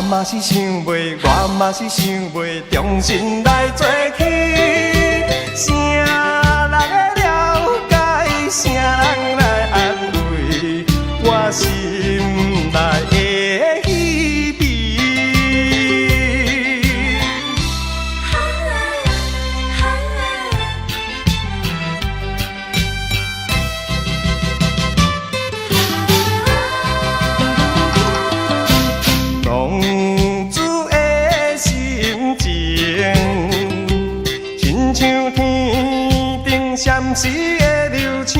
嘛是想袂，我嘛是想袂，重新来做起。谁人会了解？谁人来安慰我心内的稀微？浪子的心情，亲像天顶闪烁的流星。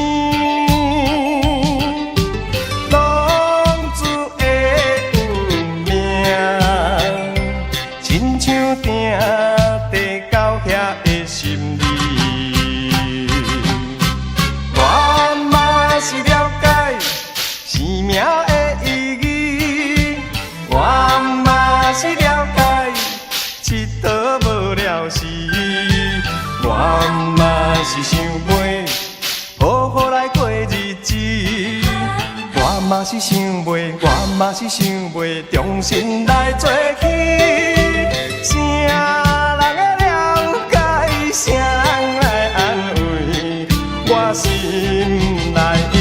浪子的运命，亲像定地到遐的心理。我嘛是了解生命的意义，我嘛是了解佚佗无了时，我嘛是想袂好好来过日子，我嘛是想袂，我嘛是想袂重新来做起。谁人会了解？谁人来安慰我心内的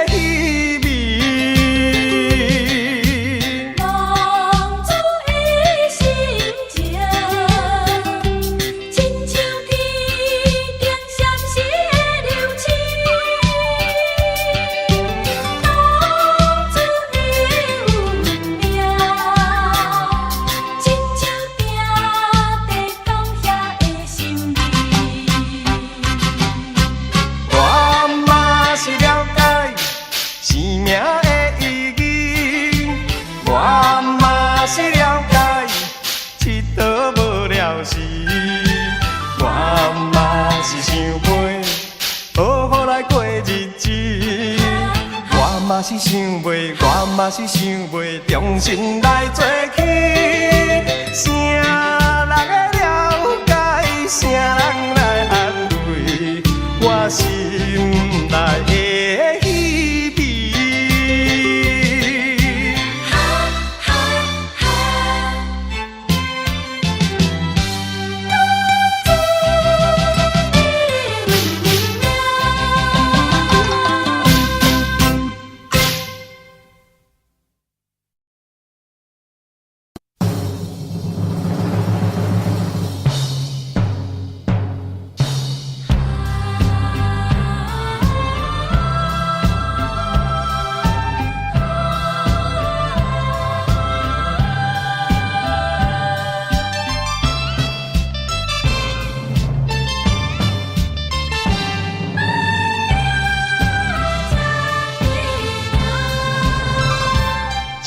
稀微？浪子的心情，亲像天顶闪烁的流星。浪子的运命，亲像定地到遐的心理。我嘛是了解生命的意义，我嘛是了解佚佗无了时，我嘛是想袂好好来过日子，我嘛是想袂，我嘛是想袂重新来做起。谁人会了解？谁人来安慰我心内的稀微？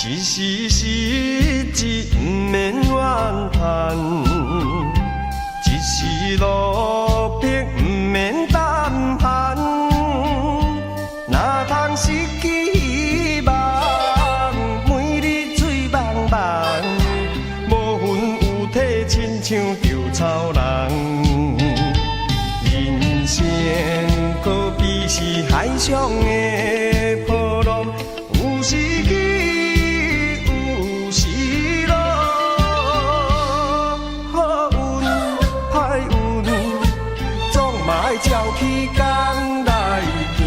一时失志，不免怨叹；一时落魄，不免胆寒。哪通失去希望，每日醉茫茫，无魂有体，亲像稻草人。人生可比是海上的波浪，有时起。照起工来行，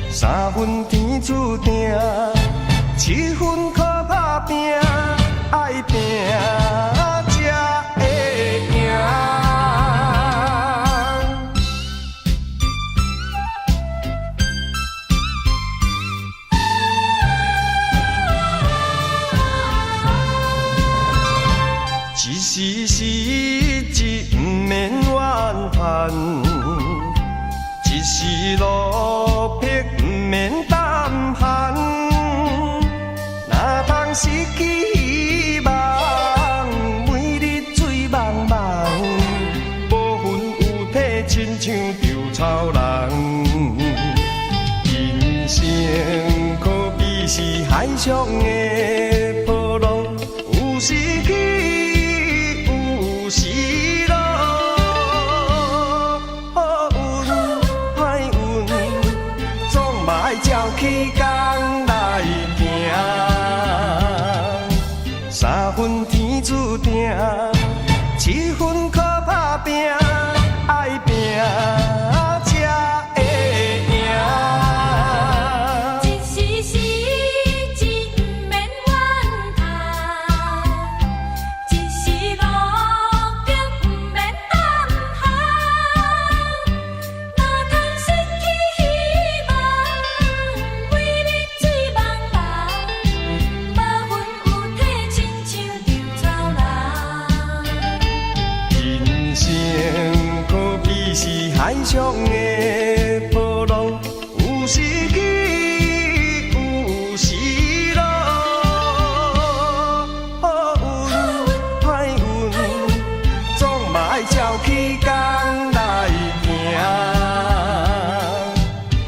三分天注定，7分靠打拼，爱拼才会赢。一时失志，不免怨叹；一时落魄，不免胆寒。哪通失去希望，每日醉茫茫，无魂有体，亲像稻草人。人生可比是海上的波浪，有时起。是咯，好运歹运，总嘛爱照起工来行。一份靠打拼，爱拼才会赢。一时失志不免怨叹，一时落脚不免胆寒。若通失去希望，每日醉茫茫，无魂有体，亲像稻草人。人生可比是海上的波浪，有时起，有时落。好运歹运，总嘛爱照起工来行。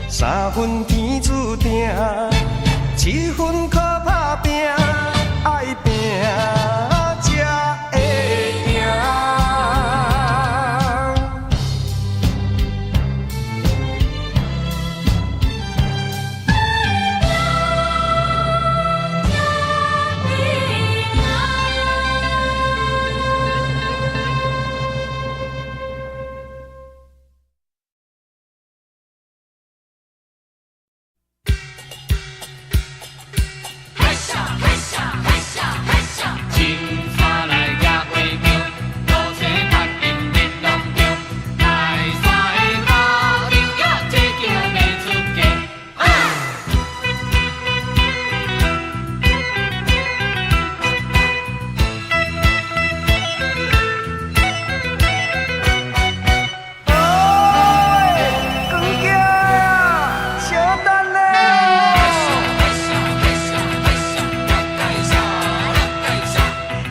三分天注定，七分靠打拼，爱拼才会赢。青山来野花桥，古车拍金日long桥，来山的头牛仔这叫袂出家。光脚小等咧。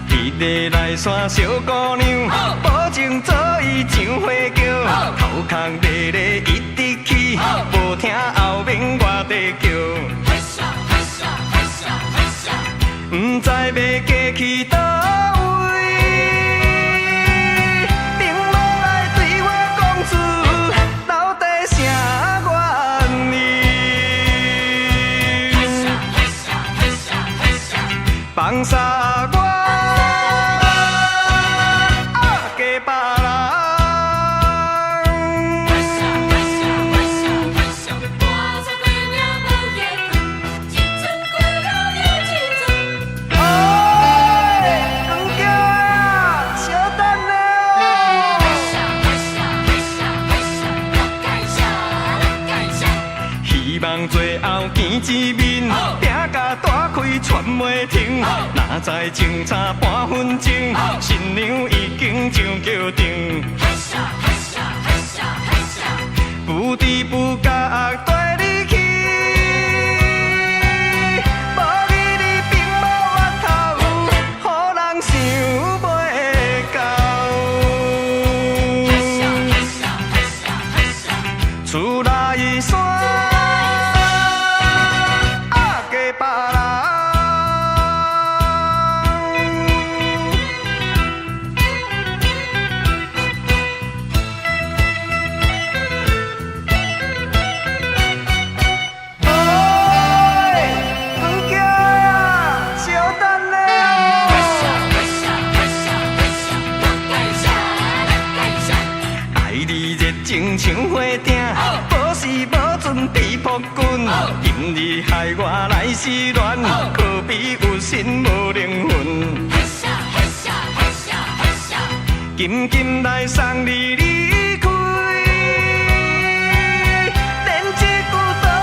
迄个来山小姑娘，保证做伊上花轿，头壳热热一直起，无听后面我在叫，不知要嫁去倒位，顶无来对我讲出到底啥原因，放下我。最后见一面，拼甲大开喘袂停。哪知情差半分钟，新娘已经上桥顶。不知不觉带你去，无你并无源头，予人想袂到。厝内山。情像花鼎，无时无准比扑君。今日害我来失恋，可比有心无灵魂。紧紧来送你离开，连一句都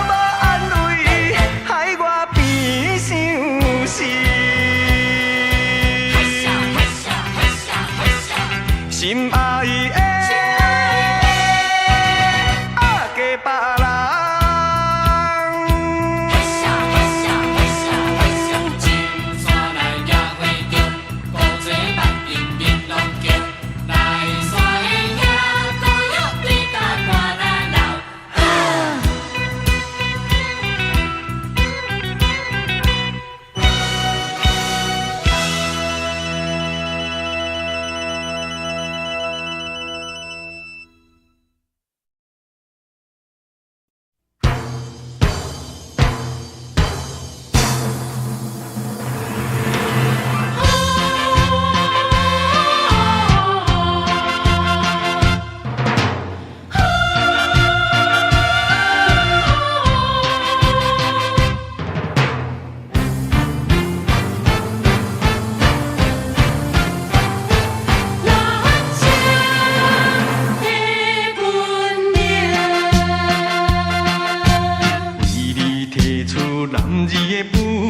无安慰，害我变相思。心爱的。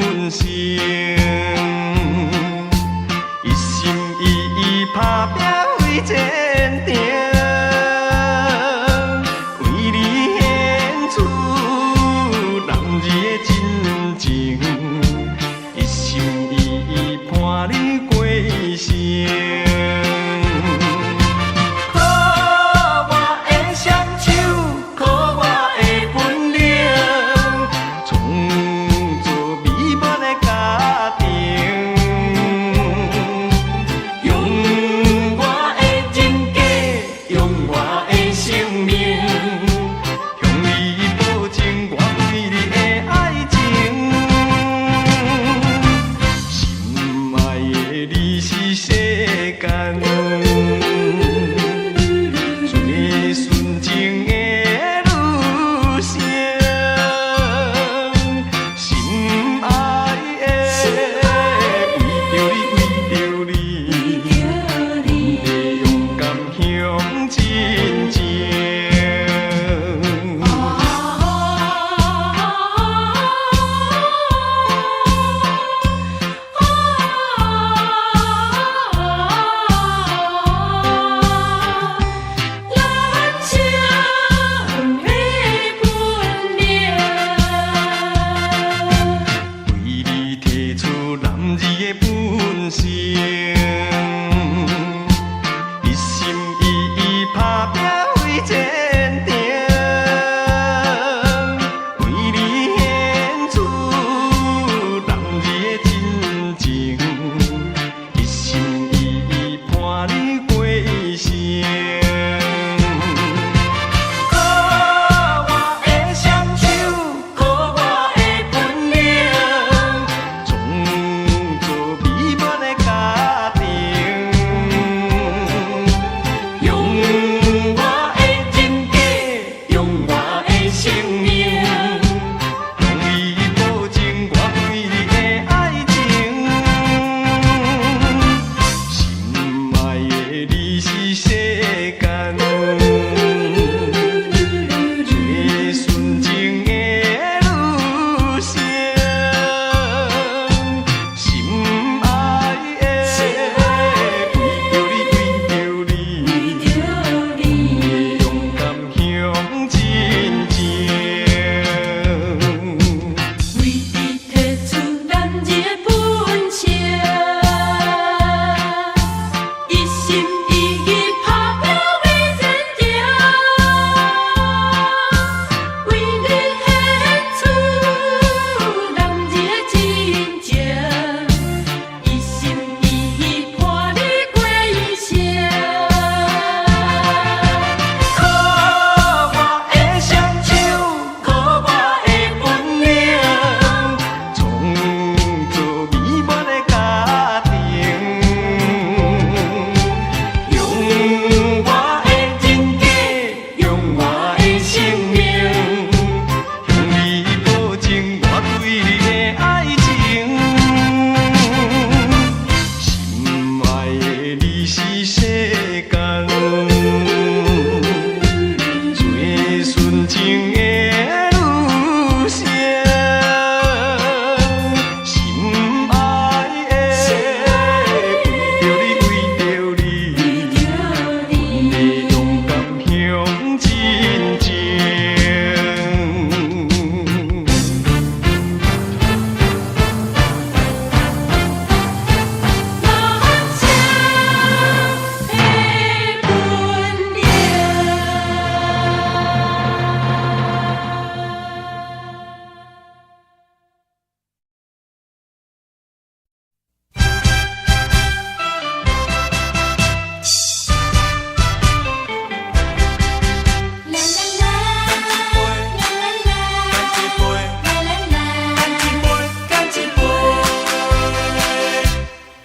本性，一心一意打拼为前程，为你献出男儿的真情，一心一意伴你过生。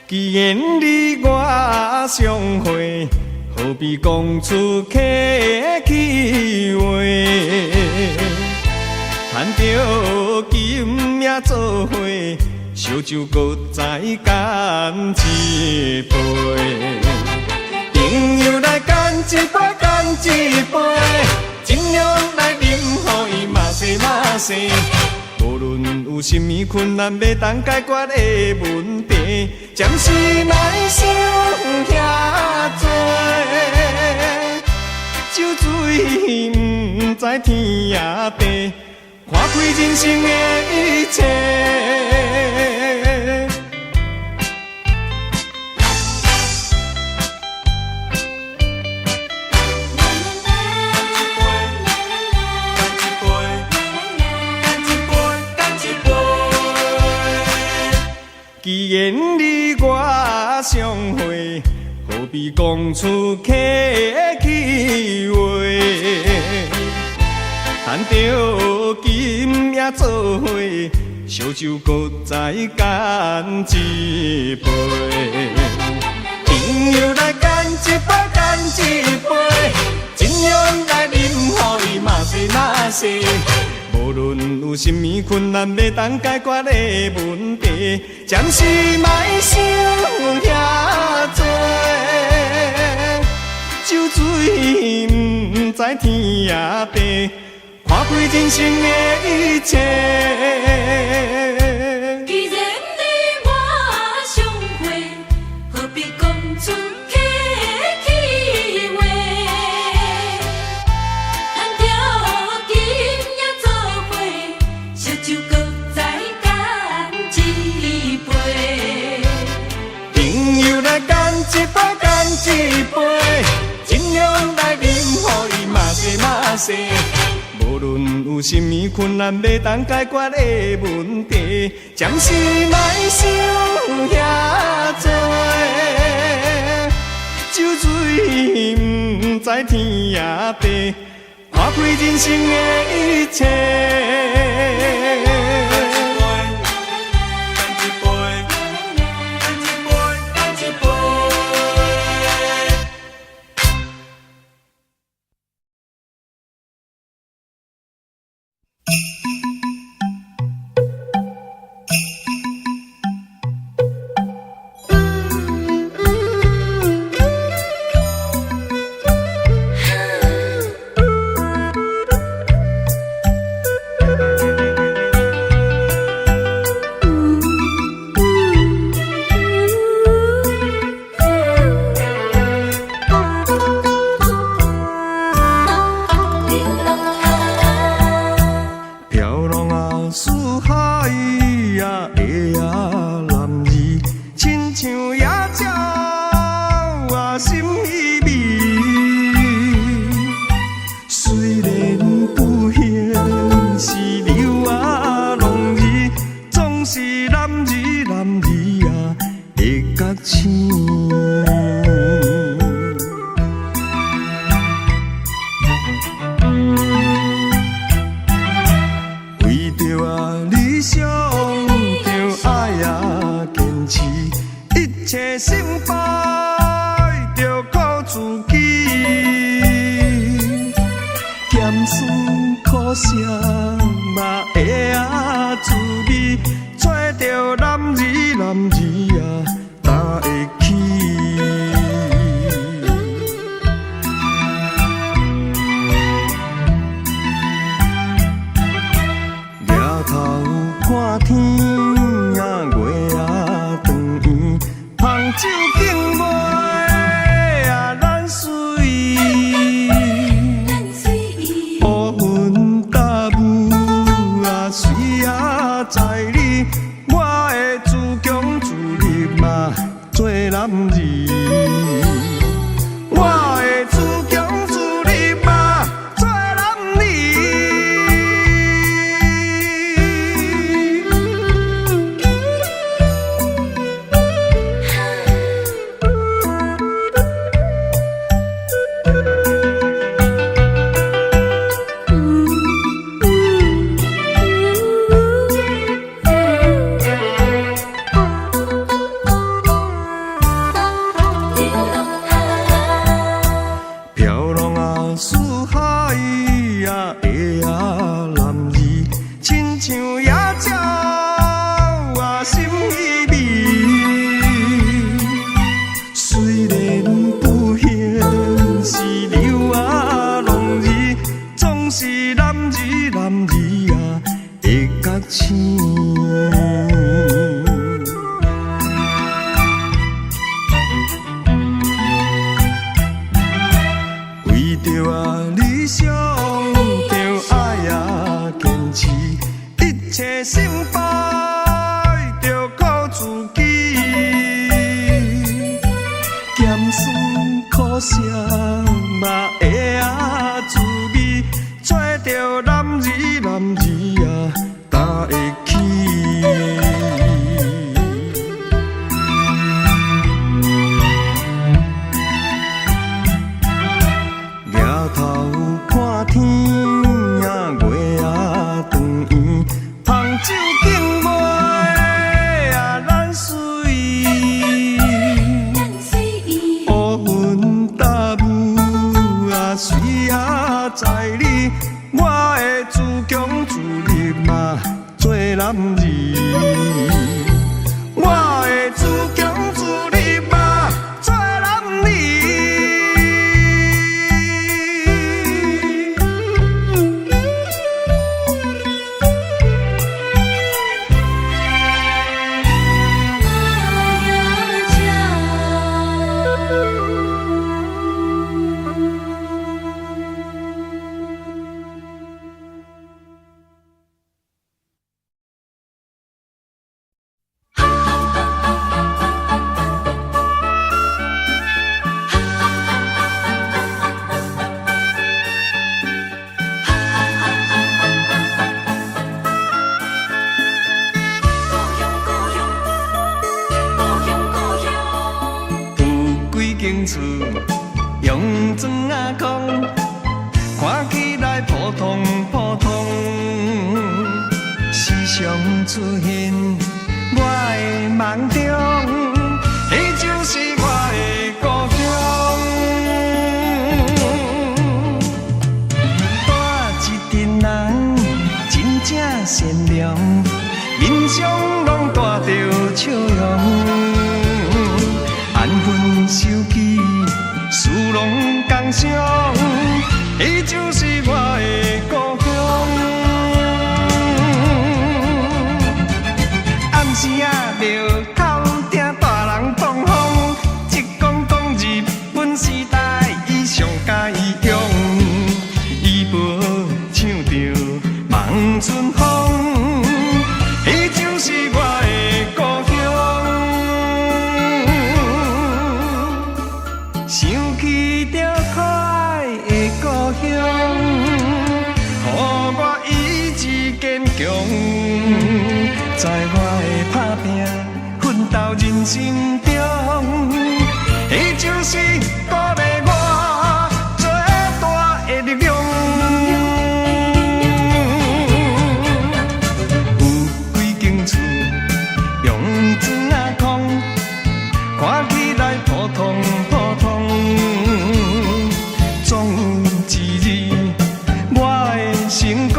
既然你我相会，何必讲出客气话？趁着今命做伙，烧酒搁再干一杯。朋友来干一杯，干一杯，尽量来饮，予伊嘛西嘛西。无论有甚物困难要当解决的问题，暂时莫想遐多。酒醉不知天也地，看开人生的一切。既然你我相会，何必讲出客气话？谈着今夜做伙，烧酒搁再干一杯。朋友来干一杯，干一杯，尽量来饮，予伊嘛西嘛西。无论有甚物困难要当解决的问题，暂时莫想遐多。酒醉不知天也地，看开人生的一切。既然你我相会，何必讲出客气话？谈着今夜做伙，烧酒搁再干一杯。朋友来干一杯，干一杯，尽量来饮，予伊嘛西嘛西。无论有甚物困难要当解决的问题，暂时莫想遐多。酒醉不知天也地，看开人生的一切。间厝，用砖仔空，看起来普通普通。时常出现我的梦中，迄就是我的故乡。带一群人真正善良，面上拢带着笑容。安分守己，事拢共相，伊就是我的故乡。暗时仔着口听大人放风，一讲讲日本时代，伊上喜用，伊无唱着望春风，伊就是我的故乡。想起着可爱的故乡，予我意志坚强，在我的打拼奋斗人生中，伊就是鼓励我做大的力量。有几间厝用砖仔空，看起来普通普通，总有一日我会成功，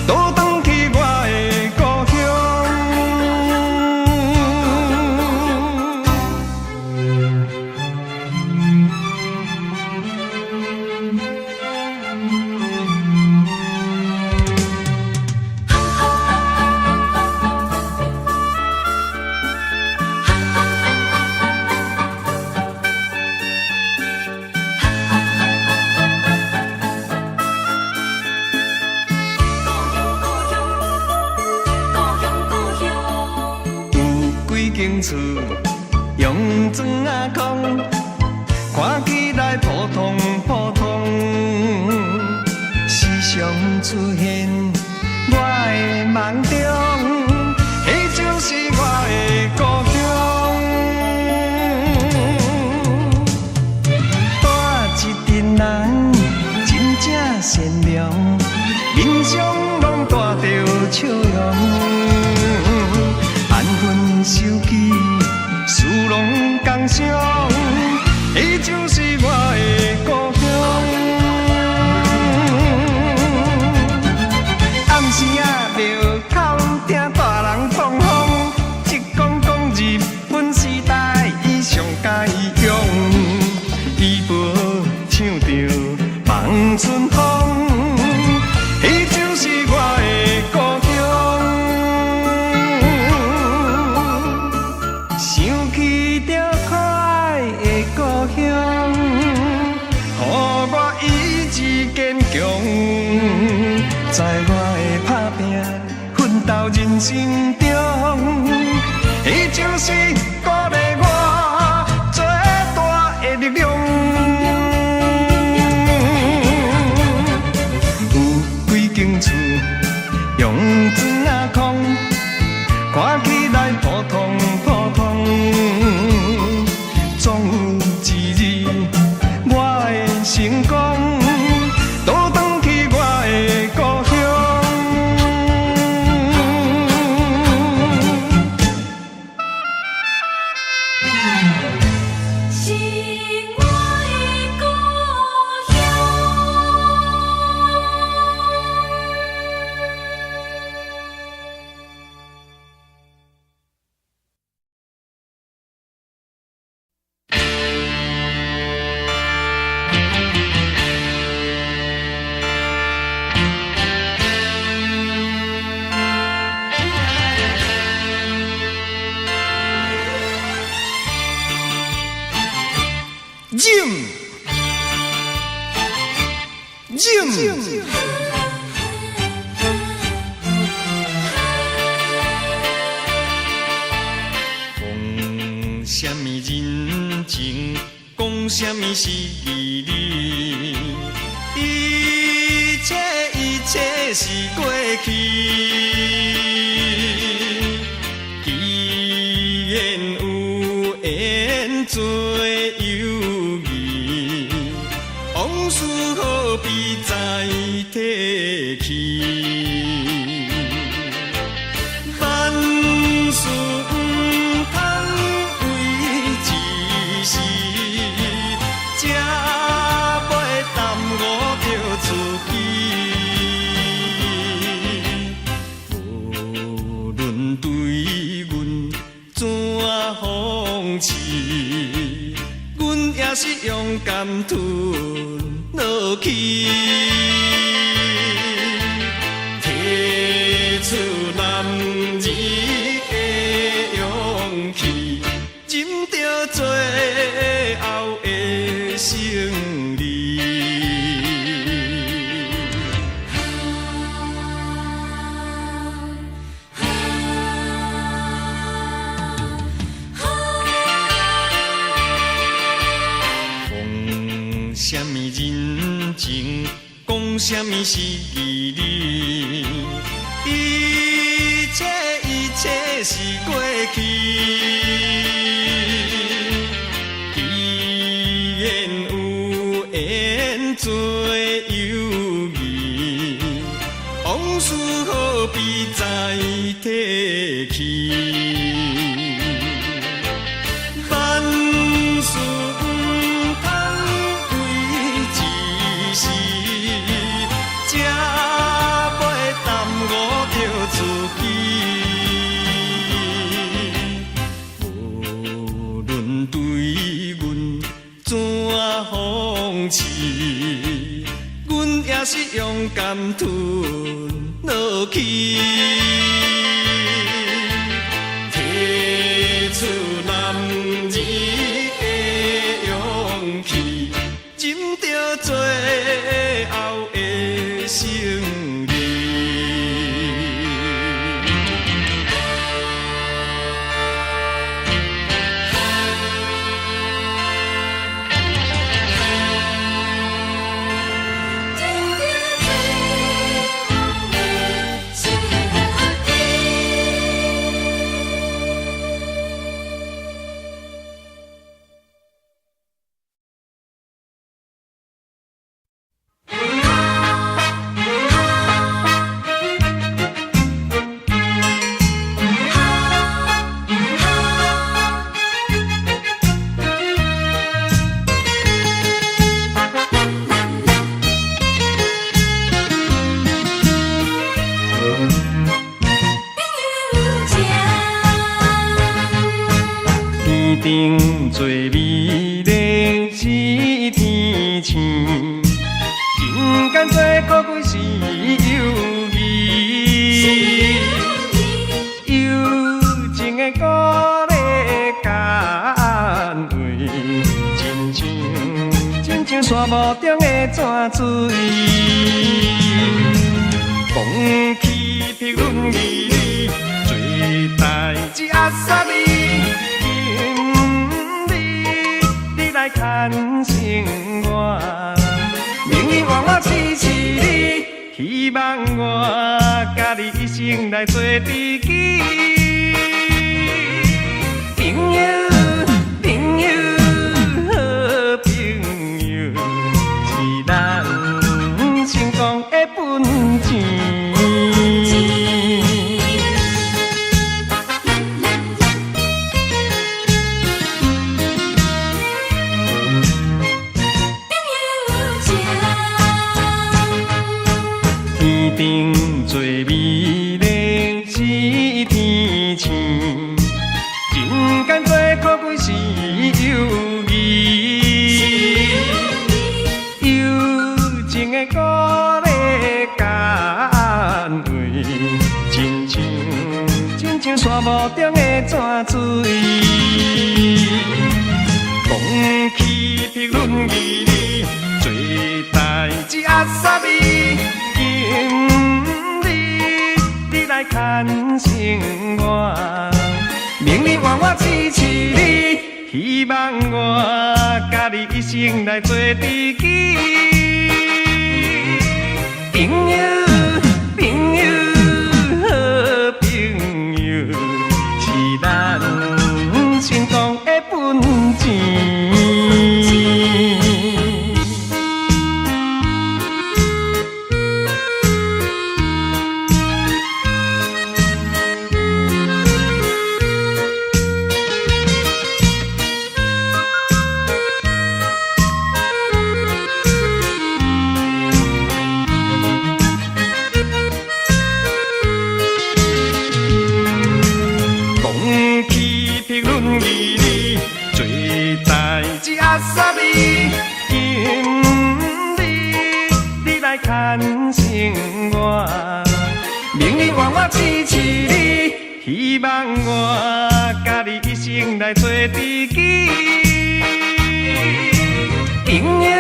倒转去我的故间厝用砖仔空，看起来普通普通，时常出现我的梦中，迄就是我的故乡。带一群人真正善良，面上拢带着笑容。安分守己，事拢共相，伊就是我的故乡。暗时仔着口听大人放风，一讲讲日本时代，伊上喜用，伊无唱着望春风，伊就是我的故乡。想起着可爱的故乡，予我意志坚强，在我的打拼奋斗人生中，伊就是鼓励我做大的力量。有几间厝用砖仔空，看起来普通普通，总有一日我会成功，倒转去我的故乡。是我的故乡。讲什么人情，讲什么是义理，一切是过去。既然有缘做友，也是勇敢吞落去，提出男儿的勇气，忍着最后的胜利。什么人情，讲什么是义理，一切是过去。既然有缘做友谊，往事何必再提起？万事阮也是勇敢吞落去，提出男儿的勇气，忍着最后的胜利。顶做美丽是天星，人间做可贵是友谊，友情的鼓励甘慰，亲像沙漠中的泉水，风起碧润义，做代志压煞你。来牵生我，命运换我支持你，希望我甲你一生来做知己。朋友，朋友，好朋友，是咱成功的本钱。顶做美丽是天星，人间做可贵是友谊，友情的鼓励甘慰，亲像沙漠中的泉水，风起碧润义，做代志压煞你。你来牵生我，命运换我支持你，希望我甲你一生来做知己。朋友，朋友，好朋友，是咱成功的本钱。风起碧润义，做代子阿萨你，今日你来牵生我，明日愿我支持你，希望我甲你一生来做知己。朋友，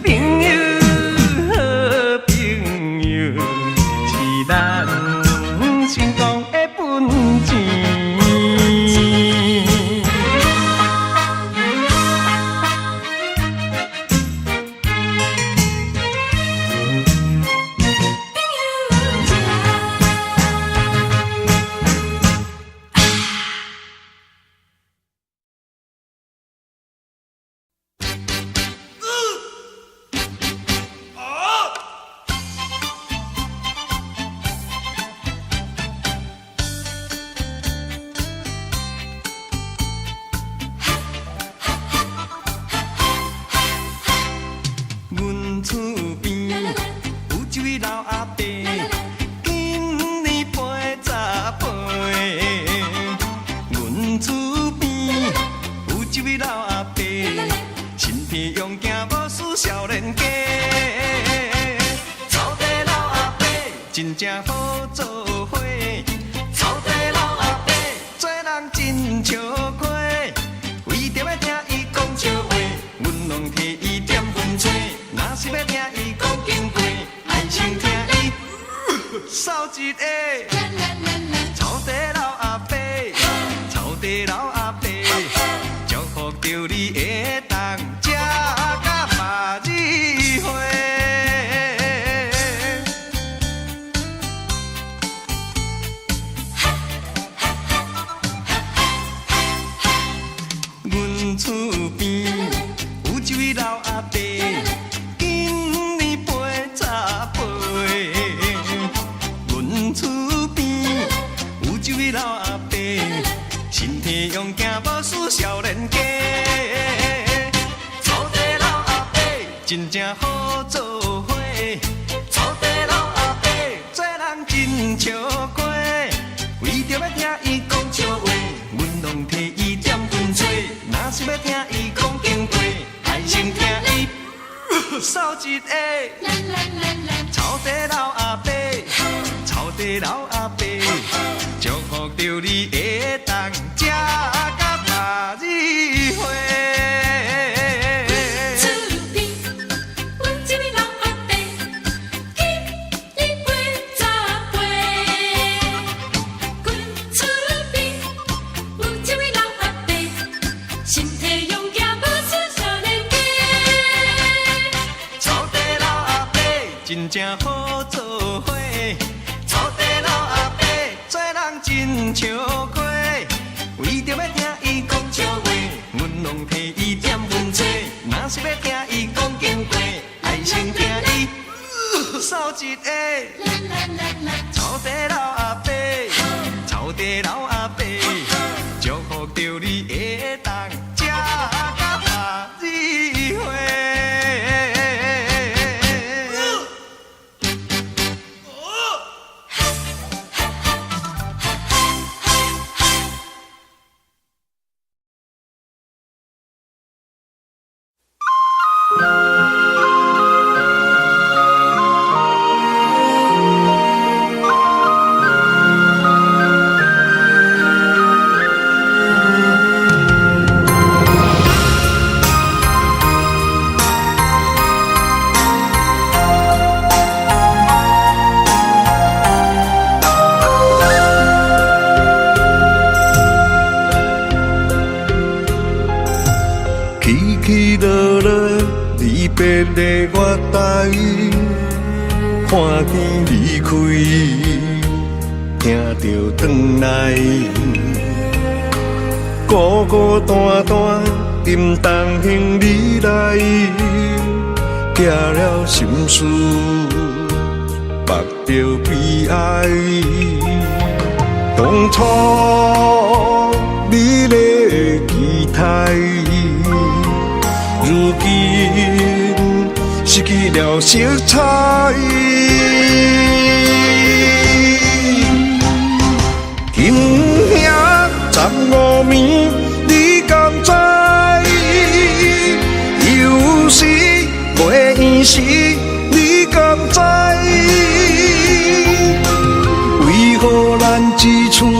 朋友，好朋友，是咱成功的本钱。真正好做伙，草地老阿伯，做人真笑亏。为着要听伊讲笑话，阮拢替伊点分吹。若是要听伊讲经过，爱先听伊扫一下。草地老阿伯，草地老阿伯，祝福着你会当食甲百日花。厝边有一位老阿伯，今年80岁。阮厝边有一位老阿伯，身体勇健，无输少年家。草地老阿伯真正好做伙，草地老阿伯做人真笑亏。为着要听伊讲笑话，阮拢替伊点分吹。若是要听伊讲经过，爱先听伊扫一下。草地老阿伯，草地老阿伯，祝福着你会当食甲百日花。真正好做伙，草地老阿伯做人真笑亏。为着要听伊讲笑话，阮拢替伊点分吹。若是要听伊讲经过，爱先听伊扫一下。草地老阿伯，草地老阿伯，祝福着你会当食甲百日花。起落落，离别的我台，看见离开，听着转来，孤孤单单，沉重行李来，寄了心事，目着悲哀。当初美丽的期待，如今失去了色彩。今夜15暝，你敢知？时，你敢知？为何咱一寸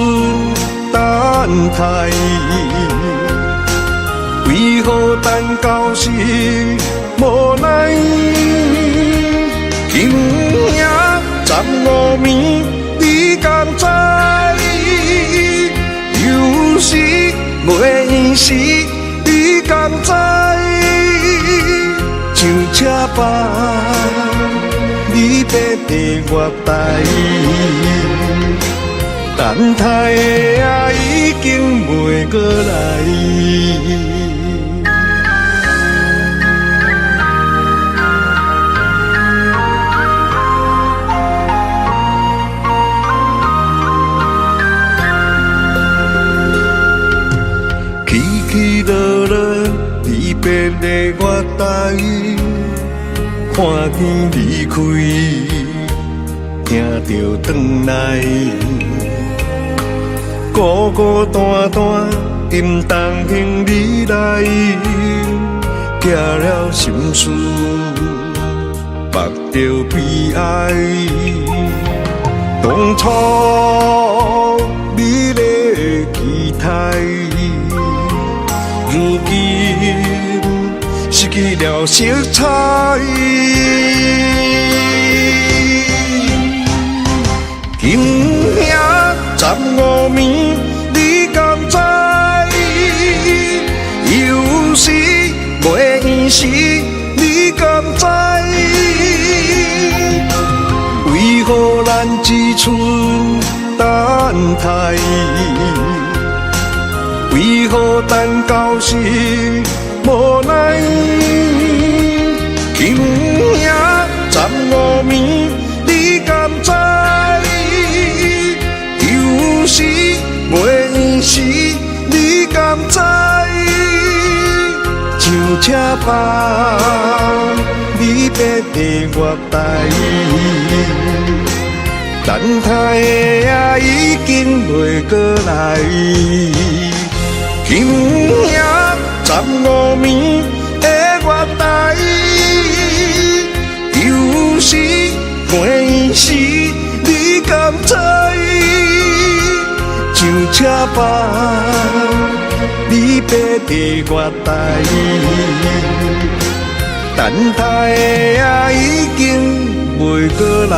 等待？为何等到时无奈？今夜15暝，你敢知？有时月时，你敢知？像车房，你别在月台，等待的啊已经袂过来。起起落落，离别的月台，看见离开，听着转来，孤孤单单，因东行你来，寄了心事，目着悲哀。当初美丽的期待。如今失去了色彩，今夜15暝，你敢知？有时月时，你敢知？为何咱一寸等待？为何等到时无奈？今夜15暝，你敢知？有时月时，你敢知？像车房，你别在月台，等待的啊已经袂过来。今夜15暝的月台，有时月时，你敢知？像车房，你别在月台，等待的啊已经袂过来。